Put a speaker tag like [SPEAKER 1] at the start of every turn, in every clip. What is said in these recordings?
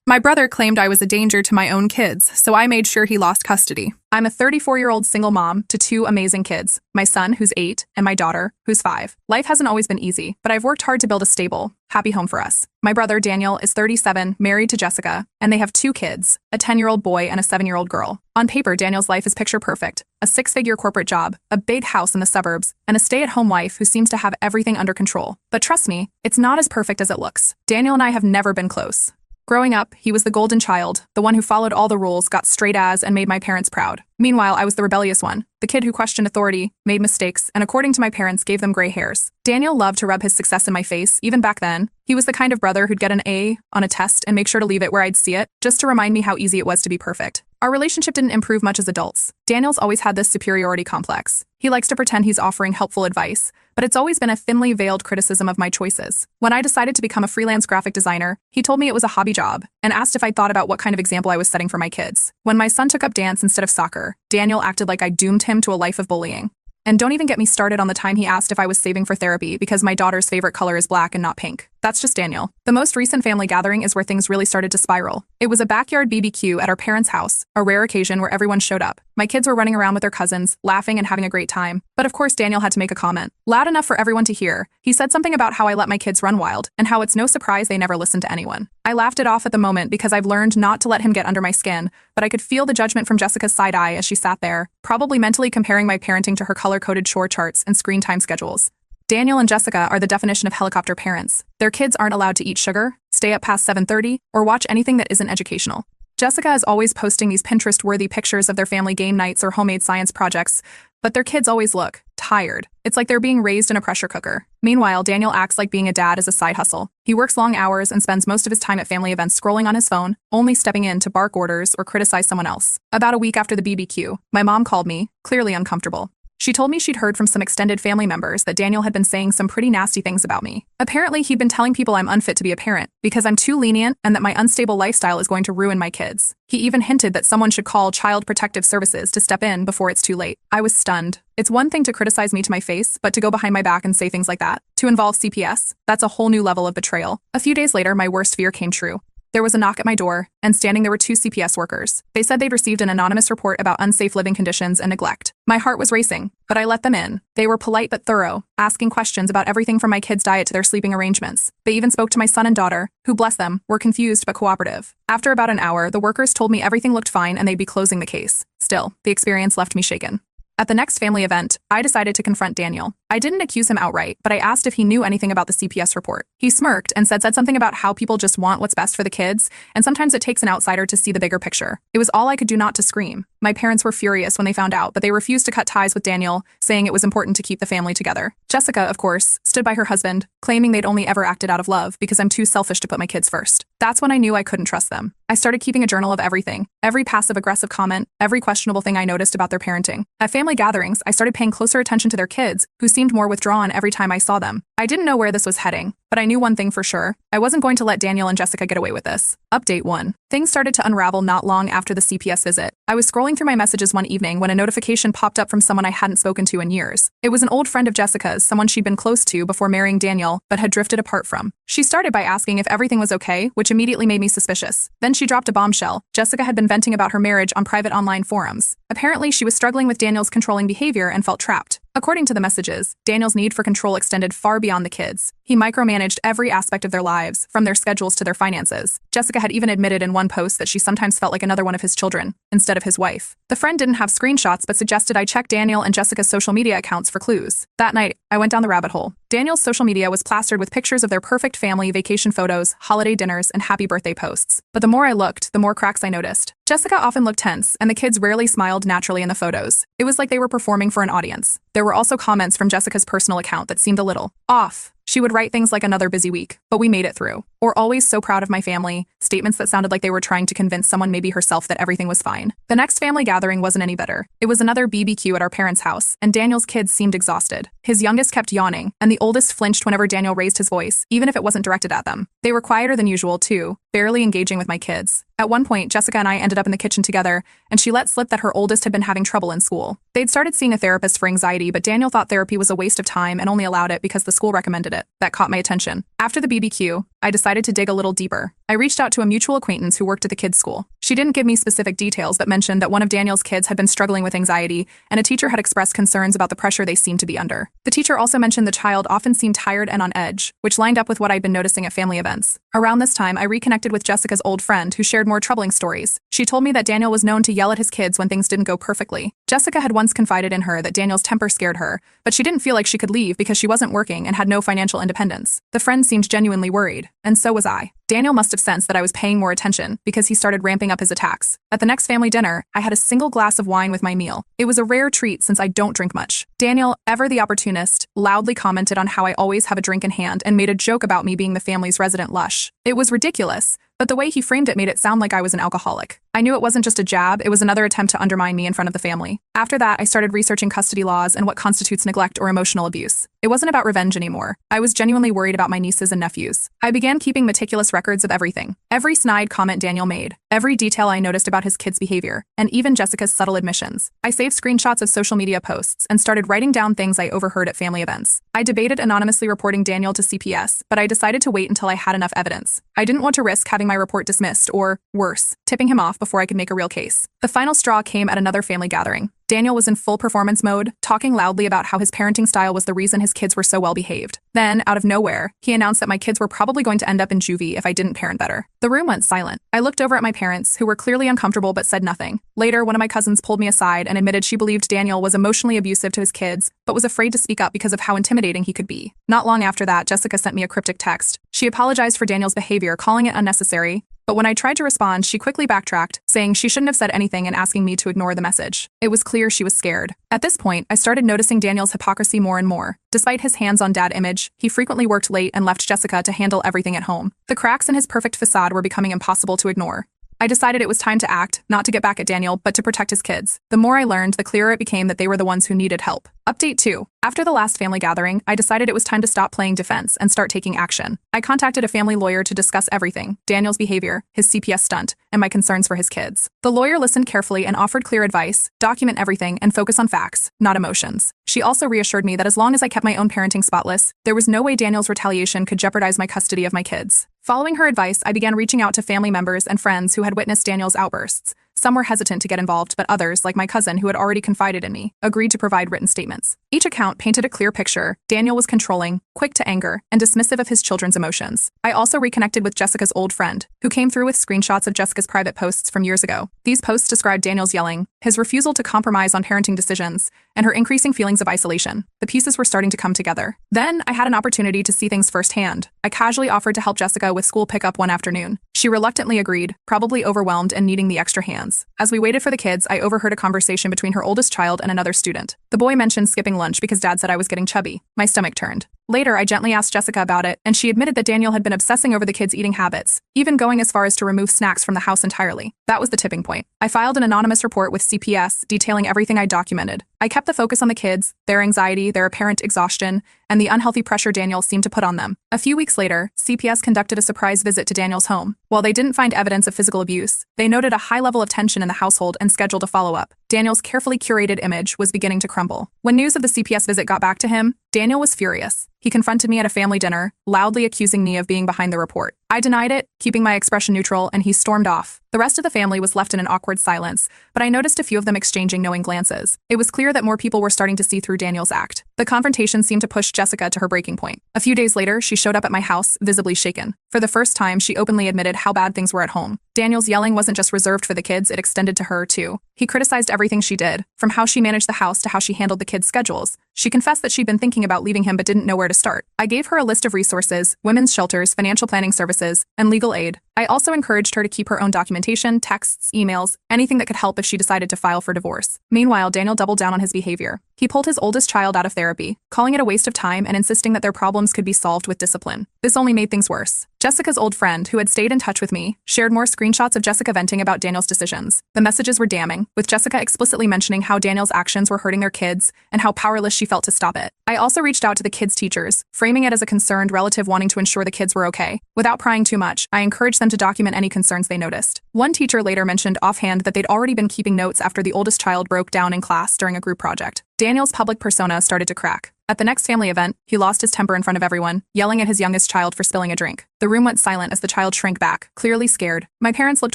[SPEAKER 1] My brother claimed I was a danger to my own kids, so I made sure he lost custody. I'm a 34-year-old single mom to two amazing kids, my son, who's 8, and my daughter, who's 5. Life hasn't always been easy, but I've worked hard to build a stable, happy home for us. My brother, Daniel, is 37, married to Jessica, and they have 2 kids, a 10-year-old boy and a 7-year-old girl. On paper, Daniel's life is picture perfect. A 6-figure corporate job, a big house in the suburbs, and a stay-at-home wife who seems to have everything under control. But trust me, it's not as perfect as it looks. Daniel and I have never been close. Growing up, he was the golden child, the one who followed all the rules, got straight A's, and made my parents proud. Meanwhile, I was the rebellious one, the kid who questioned authority, made mistakes, and according to my parents, gave them gray hairs. Daniel loved to rub his success in my face, even back then. He was the kind of brother who'd get an A on a test and make sure to leave it where I'd see it, just to remind me how easy it was to be perfect. Our relationship didn't improve much as adults. Daniel's always had this superiority complex. He likes to pretend he's offering helpful advice, but it's always been a thinly veiled criticism of my choices. When I decided to become a freelance graphic designer, he told me it was a hobby job and asked if I'd thought about what kind of example I was setting for my kids. When my son took up dance instead of soccer, Daniel acted like I doomed him to a life of bullying. And don't even get me started on the time he asked if I was saving for therapy because my daughter's favorite color is black and not pink. That's just Daniel. The most recent family gathering is where things really started to spiral. It was a backyard BBQ at our parents' house, a rare occasion where everyone showed up. My kids were running around with their cousins, laughing and having a great time. But of course, Daniel had to make a comment. Loud enough for everyone to hear. He said something about how I let my kids run wild, and how it's no surprise they never listen to anyone. I laughed it off at the moment because I've learned not to let him get under my skin, but I could feel the judgment from Jessica's side eye as she sat there, probably mentally comparing my parenting to her color-coded chore charts and screen time schedules. Daniel and Jessica are the definition of helicopter parents. Their kids aren't allowed to eat sugar, stay up past 7:30, or watch anything that isn't educational. Jessica is always posting these Pinterest-worthy pictures of their family game nights or homemade science projects, but their kids always look tired. It's like they're being raised in a pressure cooker. Meanwhile, Daniel acts like being a dad is a side hustle. He works long hours and spends most of his time at family events scrolling on his phone, only stepping in to bark orders or criticize someone else. About a week after the BBQ, my mom called me, clearly uncomfortable. She told me she'd heard from some extended family members that Daniel had been saying some pretty nasty things about me. Apparently, he'd been telling people I'm unfit to be a parent because I'm too lenient and that my unstable lifestyle is going to ruin my kids. He even hinted that someone should call Child Protective Services to step in before it's too late. I was stunned. It's one thing to criticize me to my face, but to go behind my back and say things like that, to involve CPS, that's a whole new level of betrayal. A few days later, my worst fear came true. There was a knock at my door, and standing there were 2 CPS workers. They said they'd received an anonymous report about unsafe living conditions and neglect. My heart was racing, but I let them in. They were polite but thorough, asking questions about everything from my kids' diet to their sleeping arrangements. They even spoke to my son and daughter, who, bless them, were confused but cooperative. After about an hour, the workers told me everything looked fine and they'd be closing the case. Still, the experience left me shaken. At the next family event, I decided to confront Daniel. I didn't accuse him outright, but I asked if he knew anything about the CPS report. He smirked and said something about how people just want what's best for the kids, and sometimes it takes an outsider to see the bigger picture. It was all I could do not to scream. My parents were furious when they found out, but they refused to cut ties with Daniel, saying it was important to keep the family together. Jessica, of course, stood by her husband, claiming they'd only ever acted out of love because I'm too selfish to put my kids first. That's when I knew I couldn't trust them. I started keeping a journal of everything, every passive-aggressive comment, every questionable thing I noticed about their parenting. At family gatherings, I started paying closer attention to their kids, who seemed more withdrawn every time I saw them. I didn't know where this was heading, but I knew one thing for sure. I wasn't going to let Daniel and Jessica get away with this. Update 1. Things started to unravel not long after the CPS visit. I was scrolling through my messages one evening when a notification popped up from someone I hadn't spoken to in years. It was an old friend of Jessica's, someone she'd been close to before marrying Daniel, but had drifted apart from. She started by asking if everything was okay, which immediately made me suspicious. Then she dropped a bombshell. Jessica had been venting about her marriage on private online forums. Apparently, she was struggling with Daniel's controlling behavior and felt trapped. According to the messages, Daniel's need for control extended far beyond the kids. He micromanaged every aspect of their lives, from their schedules to their finances. Jessica had even admitted in one post that she sometimes felt like another one of his children, instead of his wife. The friend didn't have screenshots but suggested I check Daniel and Jessica's social media accounts for clues. That night, I went down the rabbit hole. Daniel's social media was plastered with pictures of their perfect family, vacation photos, holiday dinners, and happy birthday posts. But the more I looked, the more cracks I noticed. Jessica often looked tense, and the kids rarely smiled naturally in the photos. It was like they were performing for an audience. There were also comments from Jessica's personal account that seemed a little off. She would write things like another busy week, but we made it through. Or always so proud of my family, statements that sounded like they were trying to convince someone, maybe herself, that everything was fine. The next family gathering wasn't any better. It was another BBQ at our parents' house, and Daniel's kids seemed exhausted. His youngest kept yawning, and the oldest flinched whenever Daniel raised his voice, even if it wasn't directed at them. They were quieter than usual, too, barely engaging with my kids. At one point, Jessica and I ended up in the kitchen together, and she let slip that her oldest had been having trouble in school. They'd started seeing a therapist for anxiety, but Daniel thought therapy was a waste of time and only allowed it because the school recommended it. That caught my attention. After the BBQ, I decided to dig a little deeper. I reached out to a mutual acquaintance who worked at the kids' school. She didn't give me specific details, but mentioned that one of Daniel's kids had been struggling with anxiety, and a teacher had expressed concerns about the pressure they seemed to be under. The teacher also mentioned the child often seemed tired and on edge, which lined up with what I'd been noticing at family events. Around this time, I reconnected with Jessica's old friend, who shared more troubling stories. She told me that Daniel was known to yell at his kids when things didn't go perfectly. Jessica had once confided in her that Daniel's temper scared her, but she didn't feel like she could leave because she wasn't working and had no financial independence. The friend seemed genuinely worried, and so was I. Daniel must have sensed that I was paying more attention because he started ramping up his attacks. At the next family dinner, I had a single glass of wine with my meal. It was a rare treat since I don't drink much. Daniel, ever the opportunist, loudly commented on how I always have a drink in hand and made a joke about me being the family's resident lush. It was ridiculous, but the way he framed it made it sound like I was an alcoholic. I knew it wasn't just a jab, it was another attempt to undermine me in front of the family. After that, I started researching custody laws and what constitutes neglect or emotional abuse. It wasn't about revenge anymore. I was genuinely worried about my nieces and nephews. I began keeping meticulous records of everything. Every snide comment Daniel made, every detail I noticed about his kids' behavior, and even Jessica's subtle admissions. I saved screenshots of social media posts and started writing down things I overheard at family events. I debated anonymously reporting Daniel to CPS, but I decided to wait until I had enough evidence. I didn't want to risk having my report dismissed or, worse, tipping him off before I could make a real case. The final straw came at another family gathering. Daniel was in full performance mode, talking loudly about how his parenting style was the reason his kids were so well behaved. Then, out of nowhere, he announced that my kids were probably going to end up in juvie if I didn't parent better. The room went silent. I looked over at my parents, who were clearly uncomfortable but said nothing. Later, one of my cousins pulled me aside and admitted she believed Daniel was emotionally abusive to his kids, but was afraid to speak up because of how intimidating he could be. Not long after that, Jessica sent me a cryptic text. She apologized for Daniel's behavior, calling it unnecessary, but when I tried to respond, she quickly backtracked, saying she shouldn't have said anything and asking me to ignore the message. It was clear she was scared. At this point, I started noticing Daniel's hypocrisy more and more. Despite his hands-on dad image, he frequently worked late and left Jessica to handle everything at home. The cracks in his perfect facade were becoming impossible to ignore. I decided it was time to act, not to get back at Daniel, but to protect his kids. The more I learned, the clearer it became that they were the ones who needed help. Update 2. After the last family gathering, I decided it was time to stop playing defense and start taking action. I contacted a family lawyer to discuss everything: Daniel's behavior, his CPS stunt, and my concerns for his kids. The lawyer listened carefully and offered clear advice: document everything and focus on facts, not emotions. She also reassured me that as long as I kept my own parenting spotless, there was no way Daniel's retaliation could jeopardize my custody of my kids. Following her advice, I began reaching out to family members and friends who had witnessed Daniel's outbursts. Some were hesitant to get involved, but others, like my cousin who had already confided in me, agreed to provide written statements. Each account painted a clear picture. Daniel was controlling, quick to anger, and dismissive of his children's emotions. I also reconnected with Jessica's old friend, who came through with screenshots of Jessica's private posts from years ago. These posts described Daniel's yelling, his refusal to compromise on parenting decisions, and her increasing feelings of isolation. The pieces were starting to come together. Then, I had an opportunity to see things firsthand. I casually offered to help Jessica with school pickup one afternoon. She reluctantly agreed, probably overwhelmed and needing the extra hands. As we waited for the kids, I overheard a conversation between her oldest child and another student. The boy mentioned skipping lunch because Dad said I was getting chubby. My stomach turned. Later, I gently asked Jessica about it, and she admitted that Daniel had been obsessing over the kids' eating habits, even going as far as to remove snacks from the house entirely. That was the tipping point. I filed an anonymous report with CPS detailing everything I documented. I kept the focus on the kids, their anxiety, their apparent exhaustion, and the unhealthy pressure Daniel seemed to put on them. A few weeks later, CPS conducted a surprise visit to Daniel's home. While they didn't find evidence of physical abuse, they noted a high level of tension in the household and scheduled a follow-up. Daniel's carefully curated image was beginning to crumble. When news of the CPS visit got back to him, Daniel was furious. He confronted me at a family dinner, loudly accusing me of being behind the report. I denied it, keeping my expression neutral, and he stormed off. The rest of the family was left in an awkward silence, but I noticed a few of them exchanging knowing glances. It was clear that more people were starting to see through Daniel's act. The confrontation seemed to push Jessica to her breaking point. A few days later, she showed up at my house, visibly shaken. For the first time, she openly admitted how bad things were at home. Daniel's yelling wasn't just reserved for the kids, it extended to her, too. He criticized everything she did, from how she managed the house to how she handled the kids' schedules. She confessed that she'd been thinking about leaving him but didn't know where to start. I gave her a list of resources: women's shelters, financial planning services, and legal aid. I also encouraged her to keep her own documentation, texts, emails, anything that could help if she decided to file for divorce. Meanwhile, Daniel doubled down on his behavior. He pulled his oldest child out of therapy, calling it a waste of time and insisting that their problems could be solved with discipline. This only made things worse. Jessica's old friend, who had stayed in touch with me, shared more screenshots of Jessica venting about Daniel's decisions. The messages were damning, with Jessica explicitly mentioning how Daniel's actions were hurting their kids and how powerless she felt to stop it. I also reached out to the kids' teachers, framing it as a concerned relative wanting to ensure the kids were okay. Without prying too much, I encouraged them them to document any concerns they noticed. One teacher later mentioned offhand that they'd already been keeping notes after the oldest child broke down in class during a group project. Daniel's public persona started to crack. At the next family event, he lost his temper in front of everyone, yelling at his youngest child for spilling a drink. The room went silent as the child shrank back, clearly scared. My parents looked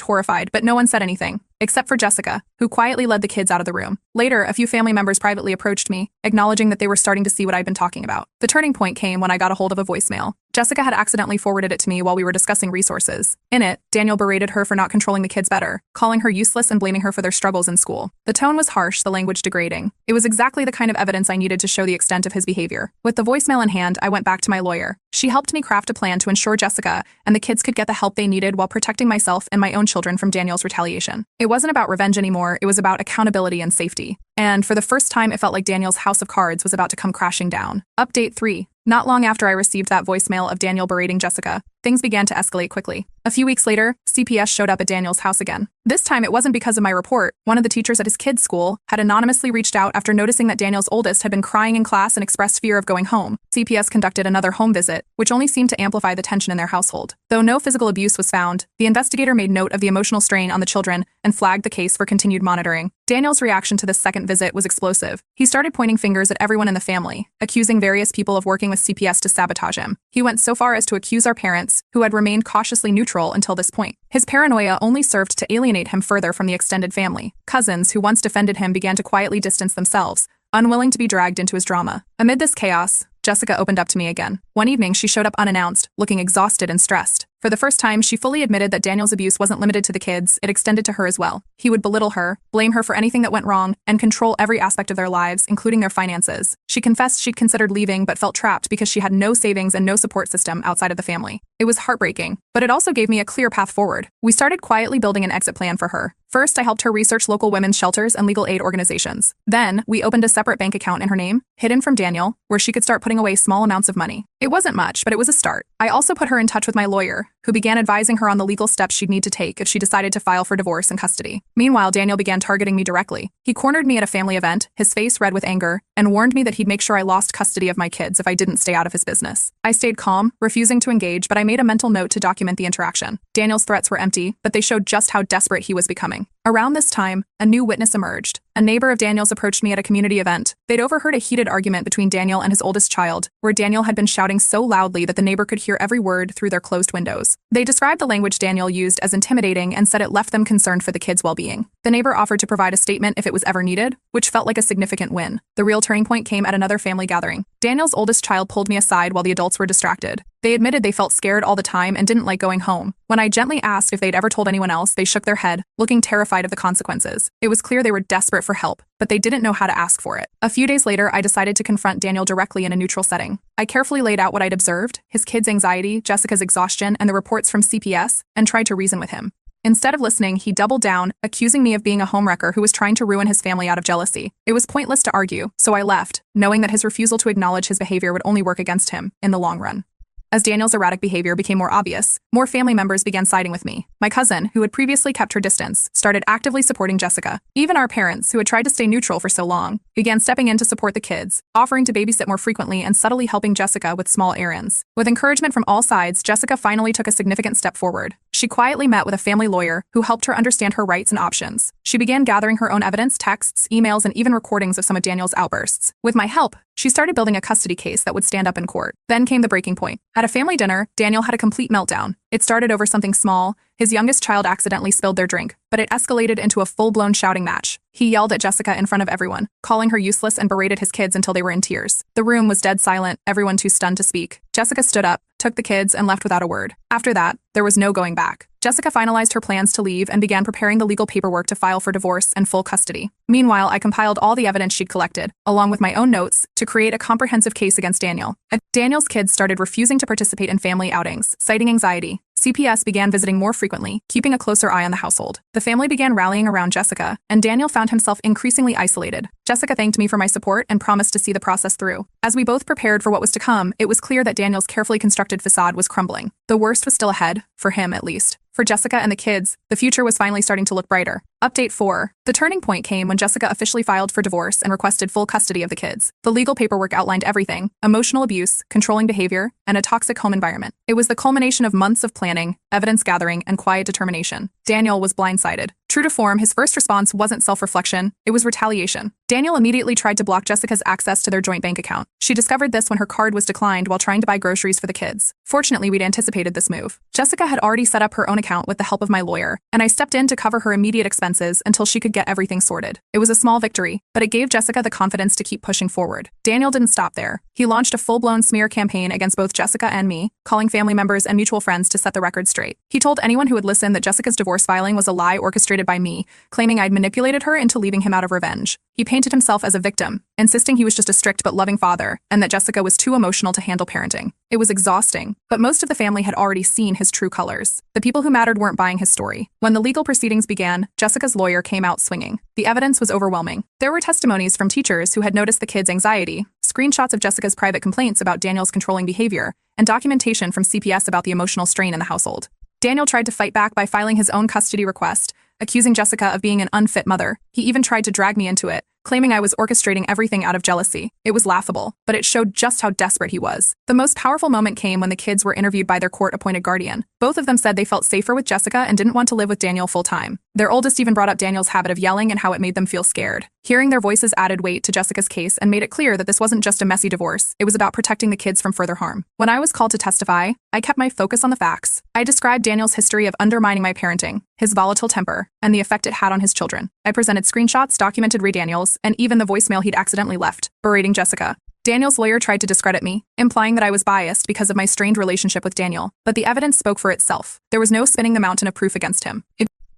[SPEAKER 1] horrified, but no one said anything, except for Jessica, who quietly led the kids out of the room. Later, a few family members privately approached me, acknowledging that they were starting to see what I'd been talking about. The turning point came when I got a hold of a voicemail. Jessica had accidentally forwarded it to me while we were discussing resources. In it, Daniel berated her for not controlling the kids better, calling her useless and blaming her for their struggles in school. The tone was harsh, the language degrading. It was exactly the kind of evidence I needed to show the extent of his behavior. With the voicemail in hand, I went back to my lawyer. She helped me craft a plan to ensure Jessica and the kids could get the help they needed while protecting myself and my own children from Daniel's retaliation. It wasn't about revenge anymore, it was about accountability and safety. And for the first time, it felt like Daniel's house of cards was about to come crashing down. Update 3. Not long after I received that voicemail of Daniel berating Jessica, things began to escalate quickly. A few weeks later, CPS showed up at Daniel's house again. This time, it wasn't because of my report. One of the teachers at his kid's school had anonymously reached out after noticing that Daniel's oldest had been crying in class and expressed fear of going home. CPS conducted another home visit, which only seemed to amplify the tension in their household. Though no physical abuse was found, the investigator made note of the emotional strain on the children and flagged the case for continued monitoring. Daniel's reaction to this second visit was explosive. He started pointing fingers at everyone in the family, accusing various people of working with CPS to sabotage him. He went so far as to accuse our parents, who had remained cautiously neutral until this point. His paranoia only served to alienate him further from the extended family. Cousins, who once defended him, began to quietly distance themselves, unwilling to be dragged into his drama. Amid this chaos, Jessica opened up to me again. One evening, she showed up unannounced, looking exhausted and stressed. For the first time, she fully admitted that Daniel's abuse wasn't limited to the kids, it extended to her as well. He would belittle her, blame her for anything that went wrong, and control every aspect of their lives, including their finances. She confessed she'd considered leaving but felt trapped because she had no savings and no support system outside of the family. It was heartbreaking, but it also gave me a clear path forward. We started quietly building an exit plan for her. First, I helped her research local women's shelters and legal aid organizations. Then, we opened a separate bank account in her name, hidden from Daniel, where she could start putting away small amounts of money. It wasn't much, but it was a start. I also put her in touch with my lawyer, who began advising her on the legal steps she'd need to take if she decided to file for divorce and custody. Meanwhile, Daniel began targeting me directly. He cornered me at a family event, his face red with anger, and warned me that he'd make sure I lost custody of my kids if I didn't stay out of his business. I stayed calm, refusing to engage, but I made a mental note to document the interaction. Daniel's threats were empty, but they showed just how desperate he was becoming. Around this time, a new witness emerged. A neighbor of Daniel's approached me at a community event. They'd overheard a heated argument between Daniel and his oldest child, where Daniel had been shouting so loudly that the neighbor could hear every word through their closed windows. They described the language Daniel used as intimidating and said it left them concerned for the kids' well-being. The neighbor offered to provide a statement if it was ever needed, which felt like a significant win. The real turning point came at another family gathering. Daniel's oldest child pulled me aside while the adults were distracted. They admitted they felt scared all the time and didn't like going home. When I gently asked if they'd ever told anyone else, they shook their head, looking terrified of the consequences. It was clear they were desperate for help, but they didn't know how to ask for it. A few days later, I decided to confront Daniel directly in a neutral setting. I carefully laid out what I'd observed, his kids' anxiety, Jessica's exhaustion, and the reports from CPS, and tried to reason with him. Instead of listening, he doubled down, accusing me of being a homewrecker who was trying to ruin his family out of jealousy. It was pointless to argue, so I left, knowing that his refusal to acknowledge his behavior would only work against him in the long run. As Daniel's erratic behavior became more obvious, more family members began siding with me. My cousin, who had previously kept her distance, started actively supporting Jessica. Even our parents, who had tried to stay neutral for so long, began stepping in to support the kids, offering to babysit more frequently and subtly helping Jessica with small errands. With encouragement from all sides, Jessica finally took a significant step forward. She quietly met with a family lawyer who helped her understand her rights and options. She began gathering her own evidence, texts, emails, and even recordings of some of Daniel's outbursts. With my help, she started building a custody case that would stand up in court. Then came the breaking point. At a family dinner, Daniel had a complete meltdown. It started over something small. His youngest child accidentally spilled their drink, but it escalated into a full-blown shouting match. He yelled at Jessica in front of everyone, calling her useless and berated his kids until they were in tears. The room was dead silent, everyone too stunned to speak. Jessica stood up, took the kids, and left without a word. After that, there was no going back. Jessica finalized her plans to leave and began preparing the legal paperwork to file for divorce and full custody. Meanwhile, I compiled all the evidence she'd collected, along with my own notes, to create a comprehensive case against Daniel. Daniel's kids started refusing to participate in family outings, citing anxiety. CPS began visiting more frequently, keeping a closer eye on the household. The family began rallying around Jessica, and Daniel found himself increasingly isolated. Jessica thanked me for my support and promised to see the process through. As we both prepared for what was to come, it was clear that Daniel's carefully constructed facade was crumbling. The worst was still ahead, for him at least. For Jessica and the kids, the future was finally starting to look brighter. Update 4. The turning point came when Jessica officially filed for divorce and requested full custody of the kids. The legal paperwork outlined everything: emotional abuse, controlling behavior, and a toxic home environment. It was the culmination of months of planning, evidence gathering, and quiet determination. Daniel was blindsided. True to form, his first response wasn't self-reflection, it was retaliation. Daniel immediately tried to block Jessica's access to their joint bank account. She discovered this when her card was declined while trying to buy groceries for the kids. Fortunately, we'd anticipated this move. Jessica had already set up her own account with the help of my lawyer, and I stepped in to cover her immediate expenses until she could get everything sorted. It was a small victory, but it gave Jessica the confidence to keep pushing forward. Daniel didn't stop there. He launched a full-blown smear campaign against both Jessica and me, calling family members and mutual friends to set the record straight. He told anyone who would listen that Jessica's divorce filing was a lie orchestrated by me, claiming I'd manipulated her into leaving him out of revenge. He painted himself as a victim, insisting he was just a strict but loving father, and that Jessica was too emotional to handle parenting. It was exhausting, but most of the family had already seen his true colors. The people who mattered weren't buying his story. When the legal proceedings began, Jessica's lawyer came out swinging. The evidence was overwhelming. There were testimonies from teachers who had noticed the kids' anxiety, screenshots of Jessica's private complaints about Daniel's controlling behavior, and documentation from CPS about the emotional strain in the household. Daniel tried to fight back by filing his own custody request, accusing Jessica of being an unfit mother. He even tried to drag me into it, claiming I was orchestrating everything out of jealousy. It was laughable, but it showed just how desperate he was. The most powerful moment came when the kids were interviewed by their court-appointed guardian. Both of them said they felt safer with Jessica and didn't want to live with Daniel full-time. Their oldest even brought up Daniel's habit of yelling and how it made them feel scared. Hearing their voices added weight to Jessica's case and made it clear that this wasn't just a messy divorce, it was about protecting the kids from further harm. When I was called to testify, I kept my focus on the facts. I described Daniel's history of undermining my parenting, his volatile temper, and the effect it had on his children. I presented screenshots, documented Ray Daniels, and even the voicemail he'd accidentally left, berating Jessica. Daniel's lawyer tried to discredit me, implying that I was biased because of my strained relationship with Daniel, but the evidence spoke for itself. There was no spinning the mountain of proof against him.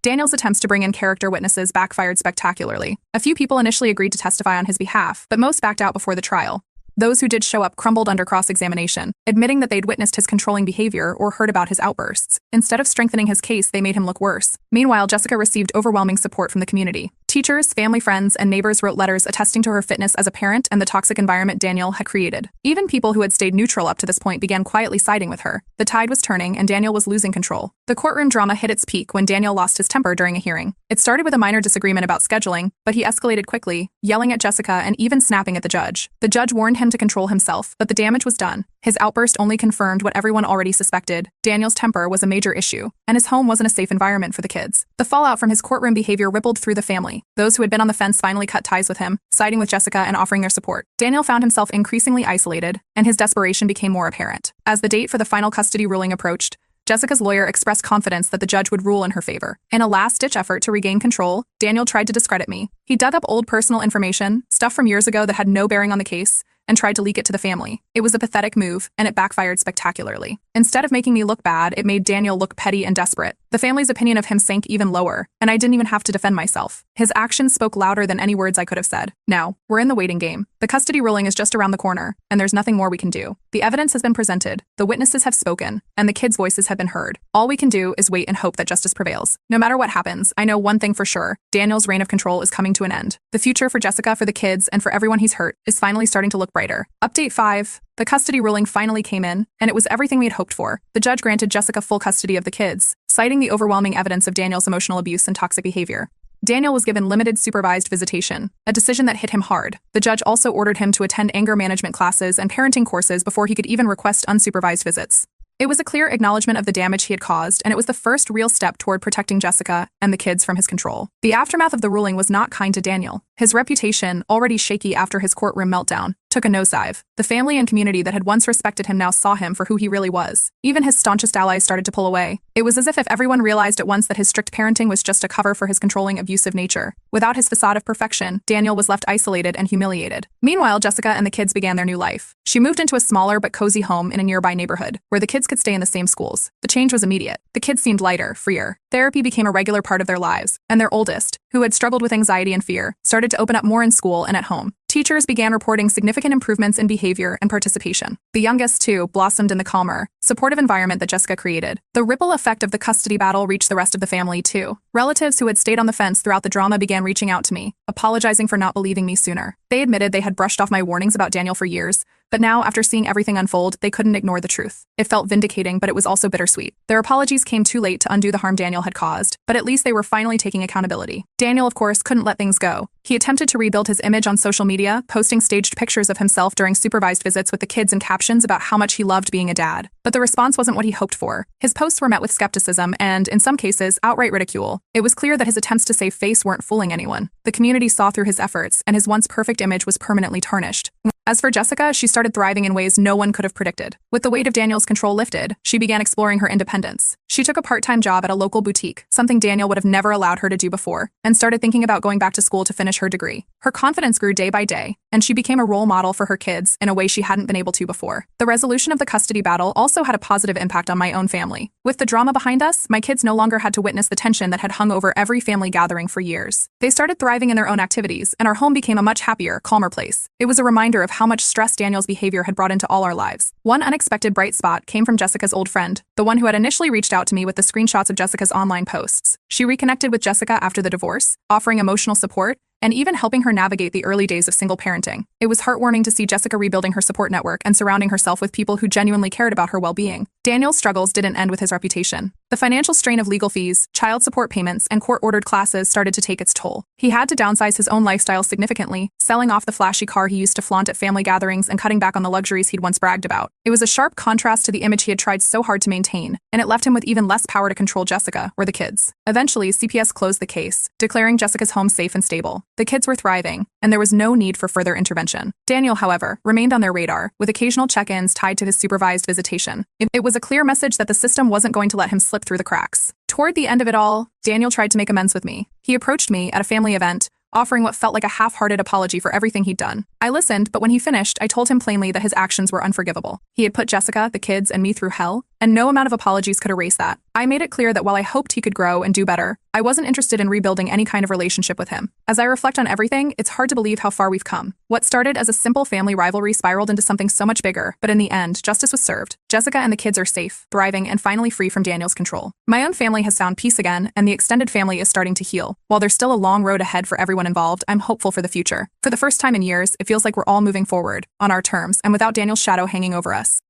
[SPEAKER 1] Daniel's attempts to bring in character witnesses backfired spectacularly. A few people initially agreed to testify on his behalf, but most backed out before the trial. Those who did show up crumbled under cross-examination, admitting that they'd witnessed his controlling behavior or heard about his outbursts. Instead of strengthening his case, they made him look worse. Meanwhile, Jessica received overwhelming support from the community. Teachers, family friends, and neighbors wrote letters attesting to her fitness as a parent and the toxic environment Daniel had created. Even people who had stayed neutral up to this point began quietly siding with her. The tide was turning, and Daniel was losing control. The courtroom drama hit its peak when Daniel lost his temper during a hearing. It started with a minor disagreement about scheduling, but he escalated quickly, yelling at Jessica and even snapping at the judge. The judge warned him to control himself, but the damage was done. His outburst only confirmed what everyone already suspected. Daniel's temper was a major issue, and his home wasn't a safe environment for the kids. The fallout from his courtroom behavior rippled through the family. Those who had been on the fence finally cut ties with him, siding with Jessica and offering their support. Daniel found himself increasingly isolated, and his desperation became more apparent. As the date for the final custody ruling approached, Jessica's lawyer expressed confidence that the judge would rule in her favor. In a last-ditch effort to regain control, Daniel tried to discredit me. He dug up old personal information, stuff from years ago that had no bearing on the case, and tried to leak it to the family. It was a pathetic move, and it backfired spectacularly. Instead of making me look bad, it made Daniel look petty and desperate. The family's opinion of him sank even lower, and I didn't even have to defend myself. His actions spoke louder than any words I could have said. Now, we're in the waiting game. The custody ruling is just around the corner, and there's nothing more we can do. The evidence has been presented, the witnesses have spoken, and the kids' voices have been heard. All we can do is wait and hope that justice prevails. No matter what happens, I know one thing for sure: Daniel's reign of control is coming to an end. The future for Jessica, for the kids, and for everyone he's hurt is finally starting to look brighter. Update 5. The custody ruling finally came in, and it was everything we had hoped for. The judge granted Jessica full custody of the kids, citing the overwhelming evidence of Daniel's emotional abuse and toxic behavior. Daniel was given limited supervised visitation, a decision that hit him hard. The judge also ordered him to attend anger management classes and parenting courses before he could even request unsupervised visits. It was a clear acknowledgement of the damage he had caused, and it was the first real step toward protecting Jessica and the kids from his control. The aftermath of the ruling was not kind to Daniel. His reputation, already shaky after his courtroom meltdown, took a nosedive. The family and community that had once respected him now saw him for who he really was. Even his staunchest allies started to pull away. It was as if everyone realized at once that his strict parenting was just a cover for his controlling, abusive nature. Without his facade of perfection, Daniel was left isolated and humiliated. Meanwhile, Jessica and the kids began their new life. She moved into a smaller but cozy home in a nearby neighborhood, where the kids could stay in the same schools. The change was immediate. The kids seemed lighter, freer. Therapy became a regular part of their lives, and their oldest, who had struggled with anxiety and fear, started to open up more in school and at home. Teachers began reporting significant improvements in behavior and participation. The youngest, too, blossomed in the calmer, supportive environment that Jessica created. The ripple effect of the custody battle reached the rest of the family, too. Relatives who had stayed on the fence throughout the drama began reaching out to me, apologizing for not believing me sooner. They admitted they had brushed off my warnings about Daniel for years, But now, after seeing everything unfold, they couldn't ignore the truth. It felt vindicating, but it was also bittersweet. Their apologies came too late to undo the harm Daniel had caused, but at least they were finally taking accountability. Daniel, of course, couldn't let things go. He attempted to rebuild his image on social media, posting staged pictures of himself during supervised visits with the kids and captions about how much he loved being a dad. But the response wasn't what he hoped for. His posts were met with skepticism and, in some cases, outright ridicule. It was clear that his attempts to save face weren't fooling anyone. The community saw through his efforts, and his once perfect image was permanently tarnished. As for Jessica, she started thriving in ways no one could have predicted. With the weight of Daniel's control lifted, she began exploring her independence. She took a part-time job at a local boutique, something Daniel would have never allowed her to do before, and started thinking about going back to school to finish her degree. Her confidence grew day by day, and she became a role model for her kids in a way she hadn't been able to before. The resolution of the custody battle also had a positive impact on my own family. With the drama behind us, my kids no longer had to witness the tension that had hung over every family gathering for years. They started thriving in their own activities, and our home became a much happier, calmer place. It was a reminder of how much stress Daniel's behavior had brought into all our lives. One unexpected bright spot came from Jessica's old friend, the one who had initially reached out to me with the screenshots of Jessica's online posts. She reconnected with Jessica after the divorce, offering emotional support and even helping her navigate the early days of single parenting. It was heartwarming to see Jessica rebuilding her support network and surrounding herself with people who genuinely cared about her well-being. Daniel's struggles didn't end with his reputation. The financial strain of legal fees, child support payments, and court-ordered classes started to take its toll. He had to downsize his own lifestyle significantly, selling off the flashy car he used to flaunt at family gatherings and cutting back on the luxuries he'd once bragged about. It was a sharp contrast to the image he had tried so hard to maintain, and it left him with even less power to control Jessica or the kids. Eventually, CPS closed the case, declaring Jessica's home safe and stable. The kids were thriving, and there was no need for further intervention. Daniel, however, remained on their radar, with occasional check-ins tied to his supervised visitation. It was a clear message that the system wasn't going to let him slip through the cracks. Toward the end of it all, Daniel tried to make amends with me. He approached me at a family event, offering what felt like a half-hearted apology for everything he'd done. I listened, but when he finished, I told him plainly that his actions were unforgivable. He had put Jessica, the kids, and me through hell, and no amount of apologies could erase that. I made it clear that while I hoped he could grow and do better, I wasn't interested in rebuilding any kind of relationship with him. As I reflect on everything, it's hard to believe how far we've come. What started as a simple family rivalry spiraled into something so much bigger, but in the end, justice was served. Jessica and the kids are safe, thriving, and finally free from Daniel's control. My own family has found peace again, and the extended family is starting to heal. While there's still a long road ahead for everyone involved, I'm hopeful for the future. For the first time in years, it feels like we're all moving forward, on our terms, and without Daniel's shadow hanging over us.